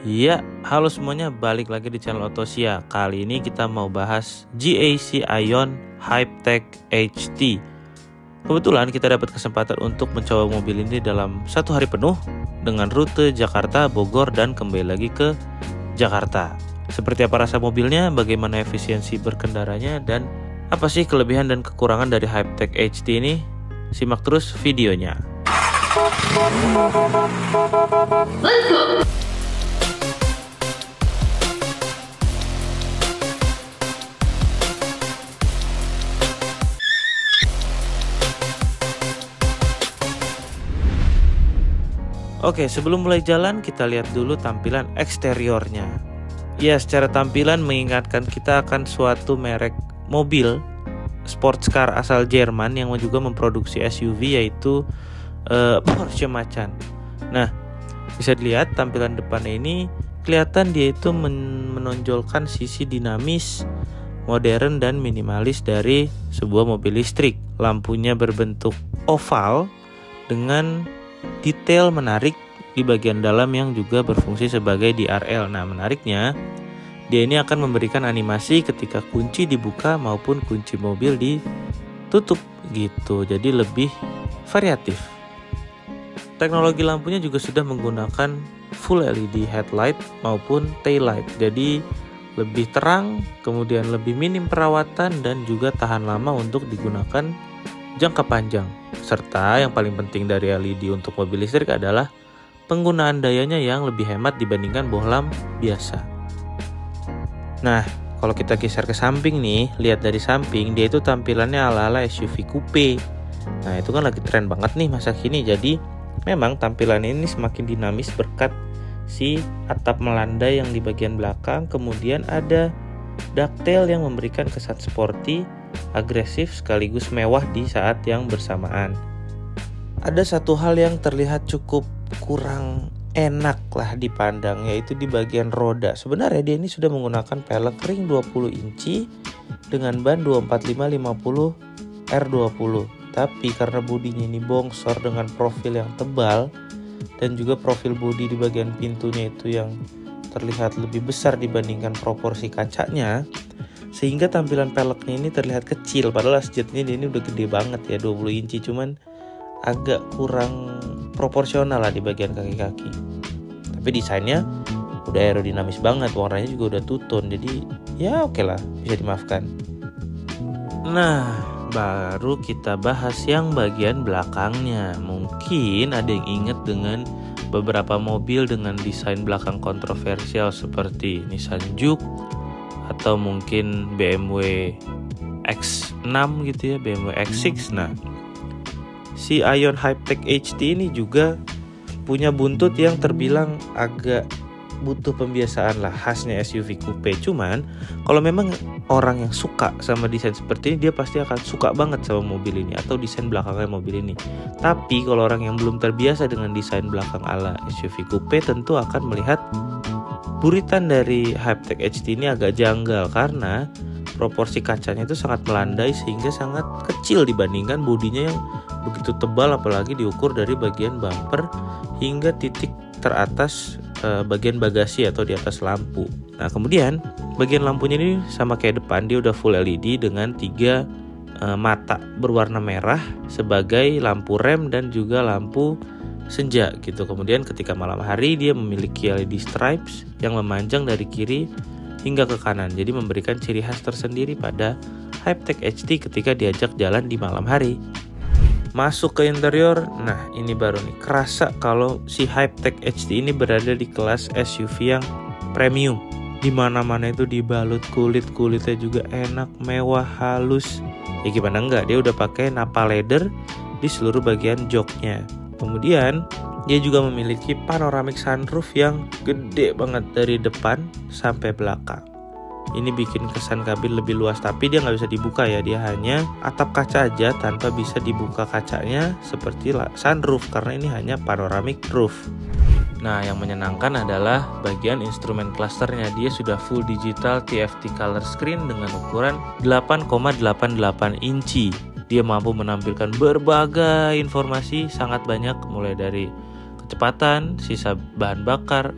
Ya, halo semuanya, balik lagi di channel Otosia. Kali ini kita mau bahas GAC Aion Hypertech HT. Kebetulan kita dapat kesempatan untuk mencoba mobil ini dalam satu hari penuh dengan rute Jakarta, Bogor, dan kembali lagi ke Jakarta. Seperti apa rasa mobilnya, bagaimana efisiensi berkendaranya, dan apa sih kelebihan dan kekurangan dari Hypertech HT ini? Simak terus videonya. Let's go! Oke, sebelum mulai jalan kita lihat dulu tampilan eksteriornya. Ya, secara tampilan mengingatkan kita akan suatu merek mobil sports car asal Jerman yang juga memproduksi SUV, yaitu Porsche Macan. Nah, bisa dilihat tampilan depannya ini kelihatan dia itu menonjolkan sisi dinamis, modern, dan minimalis dari sebuah mobil listrik. Lampunya berbentuk oval dengan detail menarik di bagian dalam yang juga berfungsi sebagai DRL. Nah, menariknya dia ini akan memberikan animasi ketika kunci dibuka maupun kunci mobil ditutup gitu. Jadi lebih variatif. Teknologi lampunya juga sudah menggunakan full LED headlight maupun tail light. Jadi lebih terang, kemudian lebih minim perawatan, dan juga tahan lama untuk digunakan jangka panjang. Serta yang paling penting dari LED untuk mobil listrik adalah penggunaan dayanya yang lebih hemat dibandingkan bohlam biasa. Nah, kalau kita geser ke samping nih, lihat dari samping, dia itu tampilannya ala-ala SUV coupe. Nah, itu kan lagi tren banget nih masa kini. Jadi memang tampilan ini semakin dinamis berkat si atap melandai yang di bagian belakang. Kemudian ada detail yang memberikan kesan sporty, agresif, sekaligus mewah di saat yang bersamaan. Ada satu hal yang terlihat cukup kurang enak lah dipandang, yaitu di bagian roda. Sebenarnya dia ini sudah menggunakan pelek ring 20 inci dengan ban 245/50 R20. Tapi karena bodinya ini bongsor dengan profil yang tebal, dan juga profil bodi di bagian pintunya itu yang terlihat lebih besar dibandingkan proporsi kacanya, sehingga tampilan peleknya ini terlihat kecil. Padahal sejatinya dia ini udah gede banget ya, 20 inci, cuman agak kurang proporsional lah di bagian kaki-kaki. Tapi desainnya udah aerodinamis banget, warnanya juga udah two-tone, jadi ya oke lah, bisa dimaafkan. Nah, baru kita bahas yang bagian belakangnya. Mungkin ada yang ingat dengan beberapa mobil dengan desain belakang kontroversial seperti Nissan Juke atau mungkin BMW X6 gitu ya, BMW X6. Nah, si Aion Hypertech HT ini juga punya buntut yang terbilang agak butuh pembiasaan lah, khasnya SUV coupe. Cuman kalau memang orang yang suka sama desain seperti ini, dia pasti akan suka banget sama mobil ini atau desain belakangnya mobil ini. Tapi kalau orang yang belum terbiasa dengan desain belakang ala SUV coupe, tentu akan melihat buritan dari Hypertech HT ini agak janggal karena proporsi kacanya itu sangat melandai sehingga sangat kecil dibandingkan bodinya yang begitu tebal, apalagi diukur dari bagian bumper hingga titik teratas bagian bagasi atau di atas lampu. Nah, kemudian bagian lampunya ini sama kayak depan, dia udah full LED dengan 3 mata berwarna merah sebagai lampu rem dan juga lampu senja gitu. Kemudian ketika malam hari dia memiliki LED stripes yang memanjang dari kiri hingga ke kanan, jadi memberikan ciri khas tersendiri pada Hypertech HT ketika diajak jalan di malam hari. Masuk ke interior, nah ini baru nih kerasa kalau si Hypertech HT ini berada di kelas SUV yang premium. Di mana-mana itu dibalut kulitnya juga enak, mewah, halus. Ya gimana enggak, dia udah pakai Nappa leather di seluruh bagian joknya. Kemudian dia juga memiliki panoramic sunroof yang gede banget dari depan sampai belakang. Ini bikin kesan kabin lebih luas, tapi dia nggak bisa dibuka ya, dia hanya atap kaca aja tanpa bisa dibuka kacanya seperti sunroof karena ini hanya panoramic roof. Nah, yang menyenangkan adalah bagian instrumen clusternya. Dia sudah full digital TFT color screen dengan ukuran 8,88 inci. Dia mampu menampilkan berbagai informasi sangat banyak, mulai dari kecepatan, sisa bahan bakar,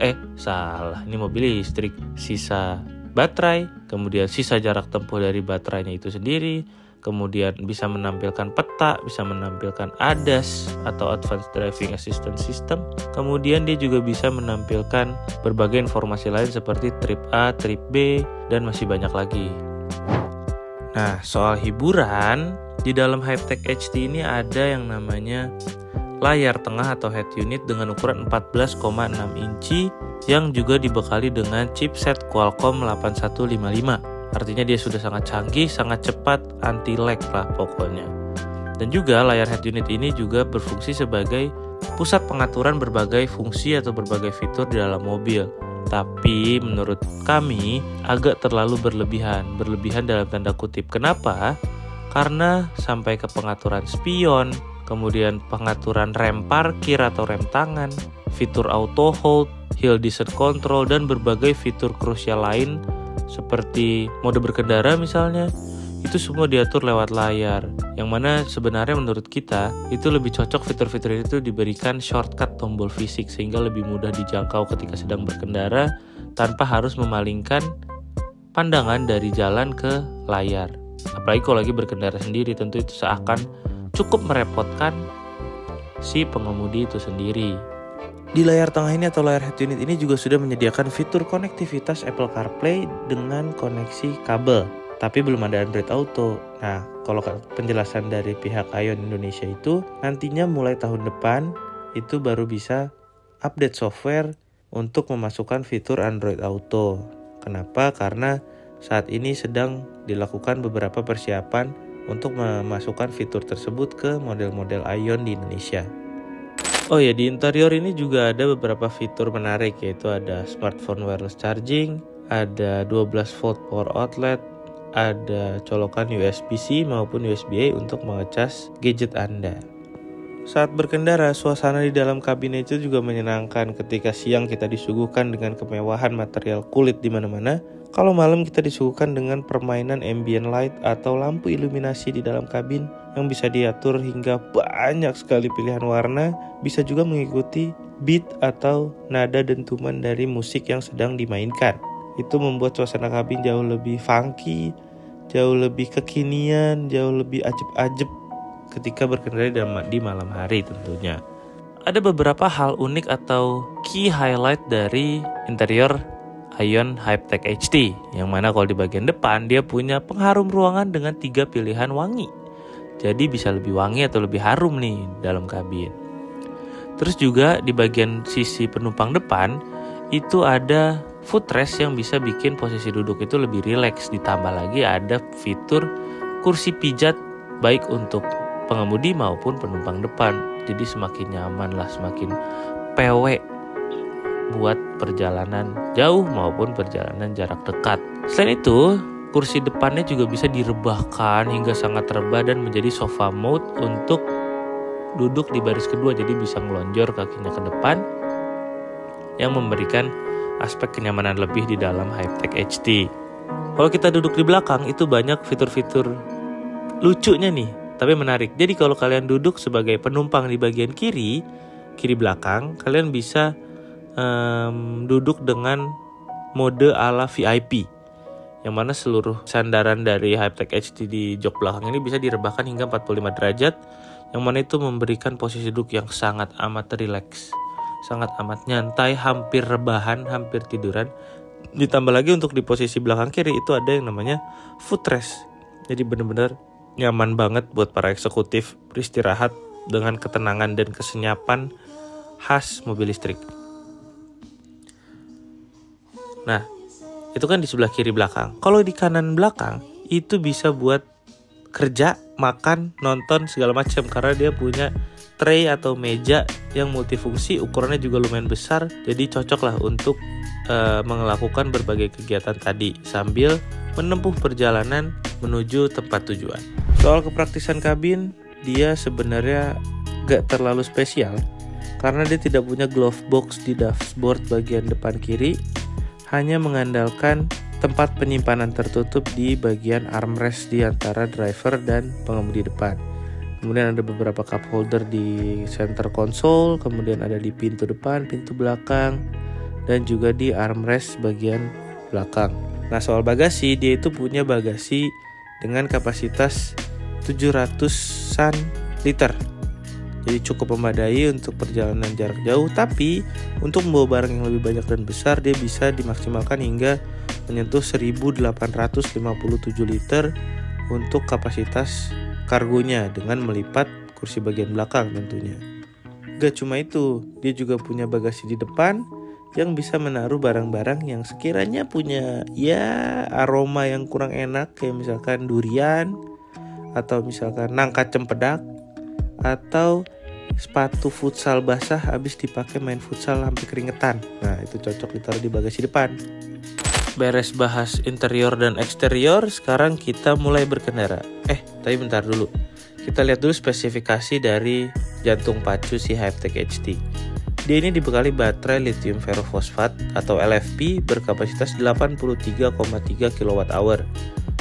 ini mobil listrik, sisa baterai, kemudian sisa jarak tempuh dari baterainya itu sendiri, kemudian bisa menampilkan peta, bisa menampilkan ADAS atau Advanced Driving Assistance System. Kemudian dia juga bisa menampilkan berbagai informasi lain seperti trip A, trip B, dan masih banyak lagi. Nah, soal hiburan, di dalam Hyptek HD ini ada yang namanya layar tengah atau head unit dengan ukuran 14,6 inci yang juga dibekali dengan chipset Qualcomm 8155. Artinya dia sudah sangat canggih, sangat cepat, anti-lag lah pokoknya. Dan juga layar head unit ini juga berfungsi sebagai pusat pengaturan berbagai fungsi atau berbagai fitur di dalam mobil. Tapi menurut kami agak terlalu berlebihan dalam tanda kutip. Kenapa? Karena sampai ke pengaturan spion, kemudian pengaturan rem parkir atau rem tangan, fitur auto hold, hill descent control, dan berbagai fitur krusial lain seperti mode berkendara misalnya, itu semua diatur lewat layar. Yang mana sebenarnya menurut kita itu lebih cocok fitur-fitur itu diberikan shortcut tombol fisik sehingga lebih mudah dijangkau ketika sedang berkendara tanpa harus memalingkan pandangan dari jalan ke layar. Apalagi kalau lagi berkendara sendiri, tentu itu seakan cukup merepotkan si pengemudi itu sendiri. Di layar tengah ini atau layar head unit ini juga sudah menyediakan fitur konektivitas Apple CarPlay dengan koneksi kabel, tapi belum ada Android Auto. Nah, kalau penjelasan dari pihak Ion Indonesia itu nantinya mulai tahun depan itu baru bisa update software untuk memasukkan fitur Android Auto. Kenapa? Karena saat ini sedang dilakukan beberapa persiapan untuk memasukkan fitur tersebut ke model-model Ion di Indonesia. Oh ya, di interior ini juga ada beberapa fitur menarik, yaitu ada smartphone wireless charging, ada 12 volt power outlet, ada colokan USB-C maupun USB-A untuk mengecas gadget Anda. Saat berkendara, suasana di dalam kabin itu juga menyenangkan. Ketika siang kita disuguhkan dengan kemewahan material kulit di mana-mana, kalau malam kita disuguhkan dengan permainan ambient light atau lampu iluminasi di dalam kabin yang bisa diatur hingga banyak sekali pilihan warna, bisa juga mengikuti beat atau nada dentuman dari musik yang sedang dimainkan. Itu membuat suasana kabin jauh lebih funky, jauh lebih kekinian, jauh lebih ajeb-ajeb ketika berkendara di malam hari tentunya. Ada beberapa hal unik atau key highlight dari interior Ion Hyptek HD, yang mana kalau di bagian depan dia punya pengharum ruangan dengan 3 pilihan wangi. Jadi bisa lebih wangi atau lebih harum nih dalam kabin. Terus juga di bagian sisi penumpang depan itu ada footrest yang bisa bikin posisi duduk itu lebih rileks. Ditambah lagi ada fitur kursi pijat baik untuk pengemudi maupun penumpang depan. Jadi semakin nyaman lah, semakin PW buat perjalanan jauh maupun perjalanan jarak dekat. Selain itu, kursi depannya juga bisa direbahkan hingga sangat rebah dan menjadi sofa mode untuk duduk di baris kedua. Jadi bisa ngelonjor kakinya ke depan yang memberikan aspek kenyamanan lebih di dalam Hyptek HD. Kalau kita duduk di belakang itu banyak fitur-fitur lucunya nih, tapi menarik. Jadi kalau kalian duduk sebagai penumpang di bagian kiri belakang, kalian bisa duduk dengan mode ala VIP, yang mana seluruh sandaran dari Hyptek HD di jok belakang ini bisa direbahkan hingga 45 derajat, yang mana itu memberikan posisi duduk yang sangat amat rileks, sangat amat nyantai, hampir rebahan, hampir tiduran. Ditambah lagi untuk di posisi belakang kiri itu ada yang namanya footrest. Jadi benar-benar nyaman banget buat para eksekutif beristirahat dengan ketenangan dan kesenyapan khas mobil listrik. Nah, itu kan di sebelah kiri belakang. Kalau di kanan belakang itu bisa buat kerja, makan, nonton segala macam, karena dia punya tray atau meja yang multifungsi, ukurannya juga lumayan besar. Jadi cocok lah untuk melakukan berbagai kegiatan tadi sambil menempuh perjalanan menuju tempat tujuan. Soal kepraktisan kabin, dia sebenarnya gak terlalu spesial karena dia tidak punya glove box di dashboard bagian depan kiri, hanya mengandalkan tempat penyimpanan tertutup di bagian armrest di antara driver dan pengemudi depan. Kemudian ada beberapa cup holder di center console, kemudian ada di pintu depan, pintu belakang, dan juga di armrest bagian belakang. Nah, soal bagasi, dia itu punya bagasi dengan kapasitas 700-an liter. Jadi cukup memadai untuk perjalanan jarak jauh, tapi untuk membawa barang yang lebih banyak dan besar, dia bisa dimaksimalkan hingga menyentuh 1857 liter untuk kapasitas kargonya dengan melipat kursi bagian belakang tentunya. Gak cuma itu, dia juga punya bagasi di depan yang bisa menaruh barang-barang yang sekiranya punya aroma yang kurang enak, kayak misalkan durian, atau misalkan nangka cempedak, atau sepatu futsal basah habis dipakai main futsal sampai keringetan. Nah, itu cocok ditaruh di bagasi depan. Beres bahas interior dan eksterior, sekarang kita mulai berkendara. Tapi bentar dulu. Kita lihat dulu spesifikasi dari jantung pacu si Hyptek HT. Dia ini dibekali baterai lithium ferrofosfat atau LFP berkapasitas 83,3 kWh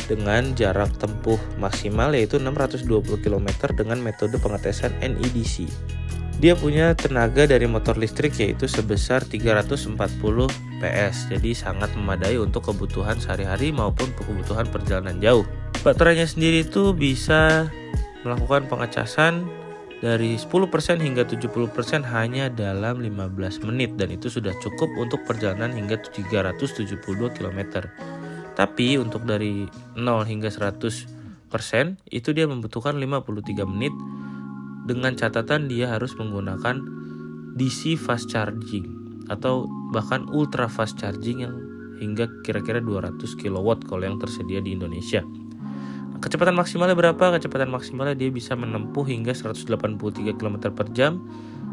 dengan jarak tempuh maksimal yaitu 620 km dengan metode pengetesan NEDC. Dia punya tenaga dari motor listrik yaitu sebesar 340 PS, jadi sangat memadai untuk kebutuhan sehari-hari maupun kebutuhan perjalanan jauh. Baterainya sendiri itu bisa melakukan pengecasan dari 10% hingga 70% hanya dalam 15 menit dan itu sudah cukup untuk perjalanan hingga 372 km. Tapi untuk dari 0 hingga 100% itu dia membutuhkan 53 menit dengan catatan dia harus menggunakan DC fast charging atau bahkan ultra fast charging yang hingga kira-kira 200 kW kalau yang tersedia di Indonesia. Kecepatan maksimalnya berapa? Kecepatan maksimalnya dia bisa menempuh hingga 183 km per jam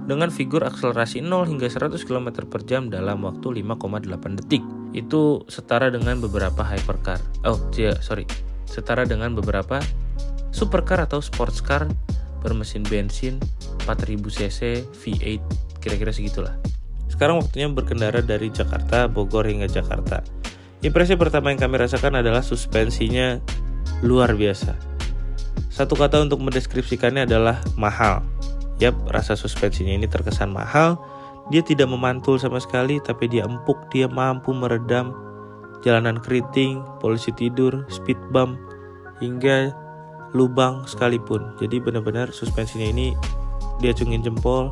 dengan figur akselerasi 0 hingga 100 km per jam dalam waktu 5,8 detik. Itu setara dengan beberapa hypercar. Setara dengan beberapa supercar atau sports car bermesin bensin 4000 cc V8, kira-kira segitulah. Sekarang waktunya berkendara dari Jakarta, Bogor hingga Jakarta. Impresi pertama yang kami rasakan adalah suspensinya luar biasa. Satu kata untuk mendeskripsikannya adalah mahal. Yap, rasa suspensinya ini terkesan mahal. Dia tidak memantul sama sekali, tapi dia empuk, dia mampu meredam jalanan keriting, polisi tidur, speed bump, hingga lubang sekalipun. Jadi benar-benar suspensinya ini diacungin jempol,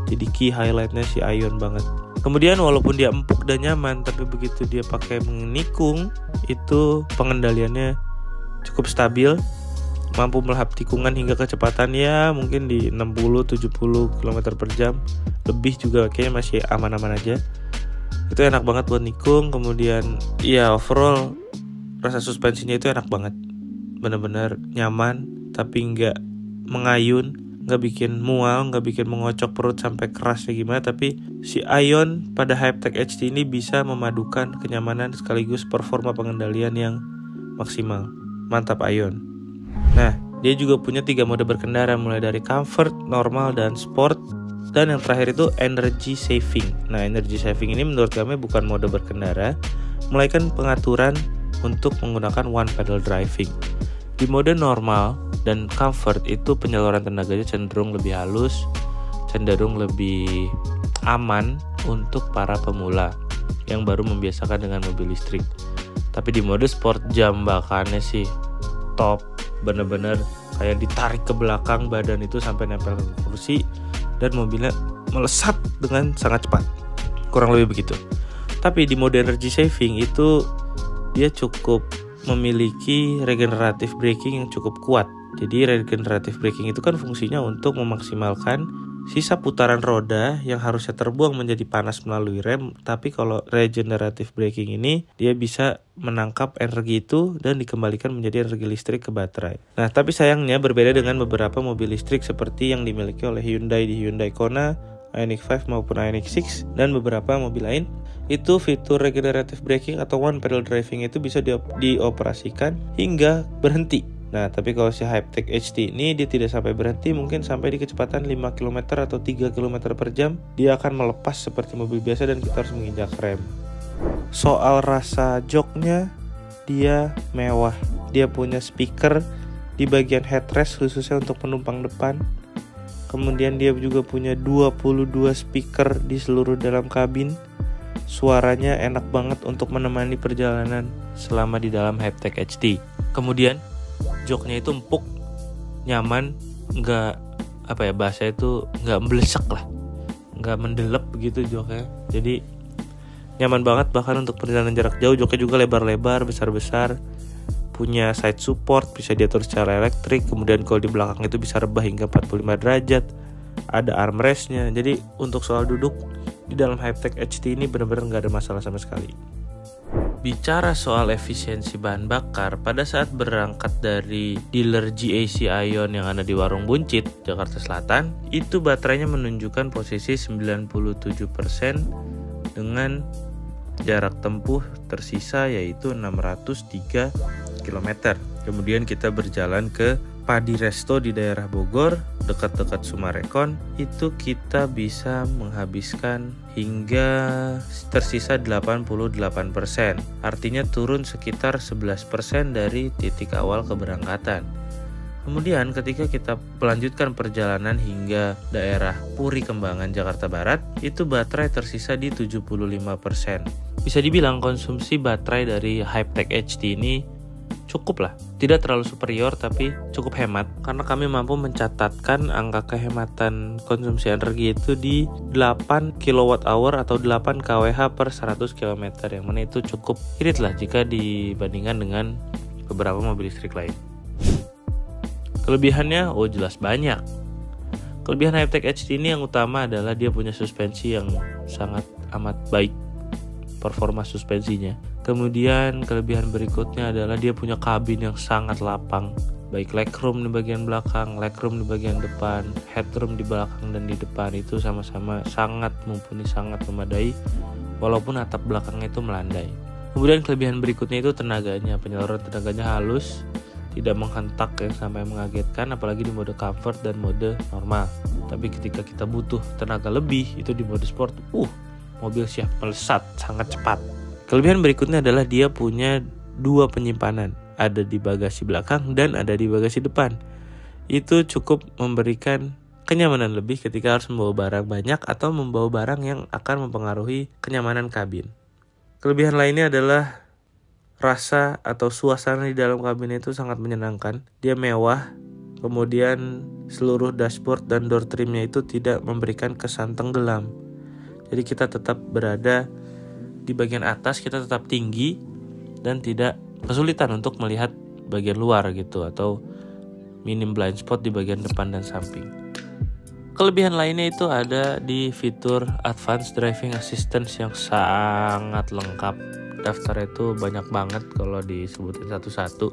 jadi key highlightnya si Aion banget. Kemudian walaupun dia empuk dan nyaman, tapi begitu dia pakai menikung, itu pengendaliannya cukup stabil, mampu melahap tikungan hingga kecepatan ya mungkin di 60-70 km per jam. Lebih juga kayaknya masih aman-aman aja. Itu enak banget buat nikung. Kemudian ya overall rasa suspensinya itu enak banget, bener-bener nyaman, tapi nggak mengayun, nggak bikin mual, nggak bikin mengocok perut sampai kerasnya gimana. Tapi si Aion pada Hyptek HT ini bisa memadukan kenyamanan sekaligus performa pengendalian yang maksimal. Mantap Aion. Nah, dia juga punya 3 mode berkendara, mulai dari comfort, normal, dan sport. Dan yang terakhir itu energy saving. Nah, energy saving ini menurut kami bukan mode berkendara, melainkan pengaturan untuk menggunakan one pedal driving. Di mode normal dan comfort itu penyaluran tenaganya cenderung lebih halus, cenderung lebih aman untuk para pemula yang baru membiasakan dengan mobil listrik. Tapi di mode sport jambakannya sih top, bener-bener kayak ditarik ke belakang badan itu sampai nempel ke kursi dan mobilnya melesat dengan sangat cepat, kurang lebih begitu. Tapi di mode energy saving itu dia cukup memiliki regenerative braking yang cukup kuat. Jadi regenerative braking itu kan fungsinya untuk memaksimalkan sisa putaran roda yang harusnya terbuang menjadi panas melalui rem. Tapi kalau regenerative braking ini dia bisa menangkap energi itu dan dikembalikan menjadi energi listrik ke baterai. Nah, tapi sayangnya berbeda dengan beberapa mobil listrik seperti yang dimiliki oleh Hyundai di Hyundai Kona, Ioniq 5 maupun Ioniq 6 dan beberapa mobil lain. Itu fitur regenerative braking atau one pedal driving itu bisa dioperasikan hingga berhenti. Nah, tapi kalau si Hyptek HT ini dia tidak sampai berhenti, mungkin sampai di kecepatan 5 km atau 3 km per jam dia akan melepas seperti mobil biasa dan kita harus menginjak rem. Soal rasa joknya, dia mewah. Dia punya speaker di bagian headrest khususnya untuk penumpang depan. Kemudian dia juga punya 22 speaker di seluruh dalam kabin. Suaranya enak banget untuk menemani perjalanan selama di dalam Hyptek HT. Kemudian joknya itu empuk, nyaman, nggak bahasa itu nggak melesek lah, nggak mendelep gitu joknya. Jadi nyaman banget bahkan untuk perjalanan jarak jauh. Joknya juga lebar-lebar, besar-besar, punya side support, bisa diatur secara elektrik. Kemudian kalau di belakang itu bisa rebah hingga 45 derajat, ada armrestnya. Jadi untuk soal duduk di dalam Hyptek HT ini benar-benar nggak ada masalah sama sekali. Bicara soal efisiensi bahan bakar, pada saat berangkat dari dealer GAC Aion yang ada di Warung Buncit, Jakarta Selatan, itu baterainya menunjukkan posisi 97% dengan jarak tempuh tersisa yaitu 603 km. Kemudian kita berjalan ke Padi Resto di daerah Bogor, dekat-dekat Sumarekon. Itu kita bisa menghabiskan hingga tersisa 88%. Artinya turun sekitar 11% dari titik awal keberangkatan. Kemudian ketika kita melanjutkan perjalanan hingga daerah Puri Kembangan, Jakarta Barat, itu baterai tersisa di 75%. Bisa dibilang konsumsi baterai dari Hyptek HT ini cukup lah. Tidak terlalu superior tapi cukup hemat, karena kami mampu mencatatkan angka kehematan konsumsi energi itu di 8 kWh atau 8 kWh per 100 km, yang mana itu cukup irit lah jika dibandingkan dengan beberapa mobil listrik lain. Kelebihannya, jelas banyak. Kelebihan Hyptek HT ini yang utama adalah dia punya suspensi yang sangat amat baik, performa suspensinya. Kemudian kelebihan berikutnya adalah dia punya kabin yang sangat lapang, baik legroom di bagian belakang, legroom di bagian depan, headroom di belakang dan di depan itu sama-sama sangat mumpuni, sangat memadai, walaupun atap belakangnya itu melandai. Kemudian kelebihan berikutnya itu tenaganya, penyaluran tenaganya halus, tidak menghentak yang sampai mengagetkan, apalagi di mode comfort dan mode normal. Tapi ketika kita butuh tenaga lebih, itu di mode sport, mobil siap melesat, sangat cepat. Kelebihan berikutnya adalah dia punya 2 penyimpanan, ada di bagasi belakang dan ada di bagasi depan. Itu cukup memberikan kenyamanan lebih ketika harus membawa barang banyak atau membawa barang yang akan mempengaruhi kenyamanan kabin. Kelebihan lainnya adalah rasa atau suasana di dalam kabin itu sangat menyenangkan. Dia mewah, kemudian seluruh dashboard dan door trimnya itu tidak memberikan kesan tenggelam. Jadi kita tetap berada di bagian atas, kita tetap tinggi dan tidak kesulitan untuk melihat bagian luar gitu, atau minim blind spot di bagian depan dan samping. Kelebihan lainnya itu ada di fitur Advanced Driving Assistance yang sangat lengkap. Daftarnya itu banyak banget kalau disebutin satu-satu.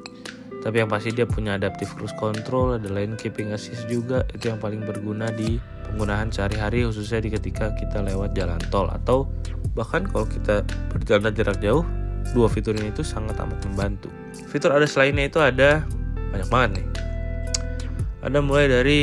Tapi yang pasti dia punya Adaptive Cruise Control, ada Lane Keeping Assist juga. Itu yang paling berguna di penggunaan sehari-hari, khususnya ketika kita lewat jalan tol atau bahkan kalau kita berjalan jarak jauh. 2 fitur ini itu sangat amat membantu. Fitur ADAS lainnya itu ada banyak banget nih. Ada mulai dari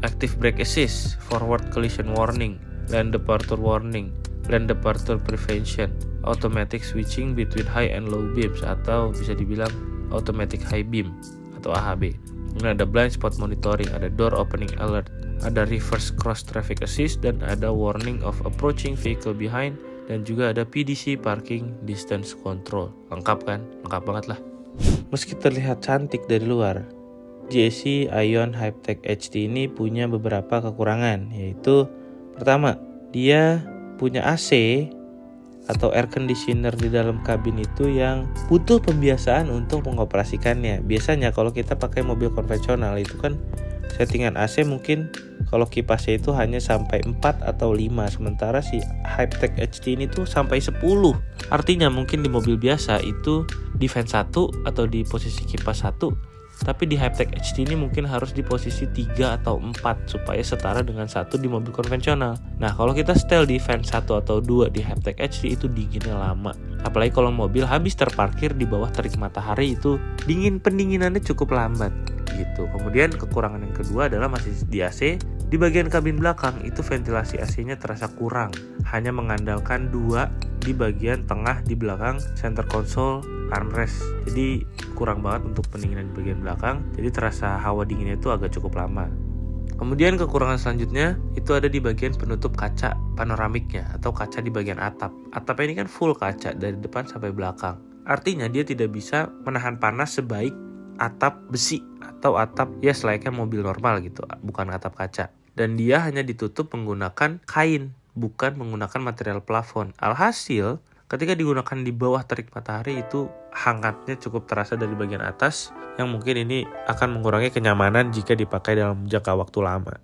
Active Brake Assist, Forward Collision Warning, Lane Departure Warning, Lane Departure Prevention, Automatic Switching Between High and Low Beams atau bisa dibilang Automatic High Beam atau AHB. Kemudian ada Blind Spot Monitoring, ada Door Opening Alert, ada Reverse Cross Traffic Assist, dan ada Warning of Approaching Vehicle Behind, dan juga ada PDC Parking Distance Control. Lengkap kan? Lengkap banget lah. Meski terlihat cantik dari luar, GAC Aion Hyptek HT ini punya beberapa kekurangan, yaitu pertama, dia punya AC atau air conditioner di dalam kabin itu yang butuh pembiasaan untuk mengoperasikannya. Biasanya kalau kita pakai mobil konvensional itu kan settingan AC mungkin kalau kipasnya itu hanya sampai 4 atau 5, sementara si Hyptek HT ini tuh sampai 10. Artinya mungkin di mobil biasa itu di fan 1 atau di posisi kipas 1, tapi di Hyptek HT ini mungkin harus di posisi 3 atau 4 supaya setara dengan 1 di mobil konvensional. Nah, kalau kita setel di fan 1 atau 2 di Hyptek HT itu dinginnya lama. Apalagi kalau mobil habis terparkir di bawah terik matahari itu pendinginannya cukup lambat gitu. Kemudian kekurangan yang kedua adalah masih di AC, Di bagian kabin belakang itu ventilasi AC-nya terasa kurang, hanya mengandalkan 2 di bagian tengah di belakang center console armrest. Jadi kurang banget untuk pendinginan di bagian belakang, jadi terasa hawa dinginnya itu agak cukup lama. Kemudian kekurangan selanjutnya itu ada di bagian penutup kaca panoramiknya atau kaca di bagian atap. Atapnya ini kan full kaca dari depan sampai belakang. Artinya dia tidak bisa menahan panas sebaik atap besi atau atap ya selayaknya mobil normal gitu, bukan atap kaca. Dan dia hanya ditutup menggunakan kain, bukan menggunakan material plafon. Alhasil, ketika digunakan di bawah terik matahari itu hangatnya cukup terasa dari bagian atas, yang mungkin ini akan mengurangi kenyamanan jika dipakai dalam jangka waktu lama.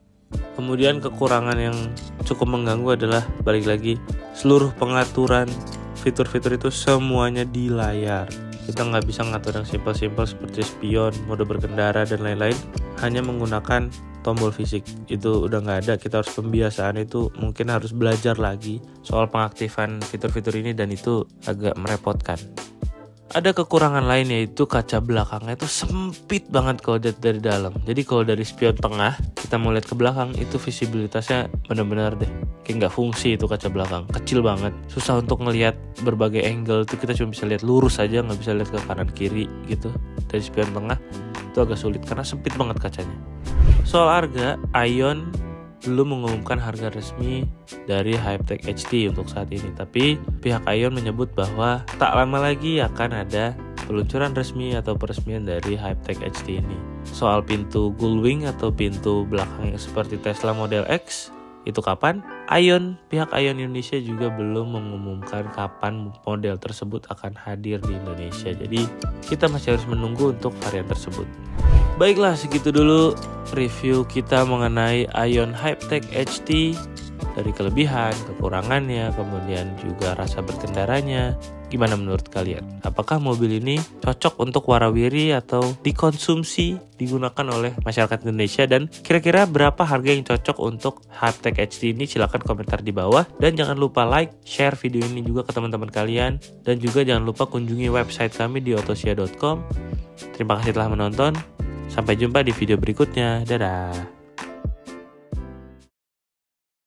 Kemudian kekurangan yang cukup mengganggu adalah balik lagi seluruh pengaturan fitur-fitur itu semuanya di layar. Kita nggak bisa ngatur yang simpel-simpel seperti spion, mode berkendara, dan lain-lain hanya menggunakan tombol fisik. Itu udah nggak ada, kita harus pembiasaan, itu mungkin harus belajar lagi soal pengaktifan fitur-fitur ini dan itu agak merepotkan. Ada kekurangan lain yaitu kaca belakangnya itu sempit banget kalau lihat dari dalam. Jadi kalau dari spion tengah kita mau lihat ke belakang itu visibilitasnya benar-benar deh kayak nggak fungsi, itu kaca belakang kecil banget, susah untuk ngelihat berbagai angle. Itu kita cuma bisa lihat lurus aja, nggak bisa lihat ke kanan kiri gitu. Dari spion tengah itu agak sulit karena sempit banget kacanya. Soal harga, Aion belum mengumumkan harga resmi dari Hypetech HD untuk saat ini, tapi pihak Aion menyebut bahwa tak lama lagi akan ada peluncuran resmi atau peresmian dari Hypetech HD ini. Soal pintu gullwing atau pintu belakang yang seperti Tesla Model X, itu kapan? Pihak Aion Indonesia juga belum mengumumkan kapan model tersebut akan hadir di Indonesia. Jadi kita masih harus menunggu untuk varian tersebut. Baiklah, segitu dulu review kita mengenai Aion Hypetech HD, dari kelebihan, kekurangannya, kemudian juga rasa berkendaranya. Gimana menurut kalian? Apakah mobil ini cocok untuk warawiri atau dikonsumsi, digunakan oleh masyarakat Indonesia? Dan kira-kira berapa harga yang cocok untuk Hypetech HD ini? Silahkan komentar di bawah. Dan jangan lupa like, share video ini juga ke teman-teman kalian. Dan juga jangan lupa kunjungi website kami di otosia.com. Terima kasih telah menonton. Sampai jumpa di video berikutnya. Dadah.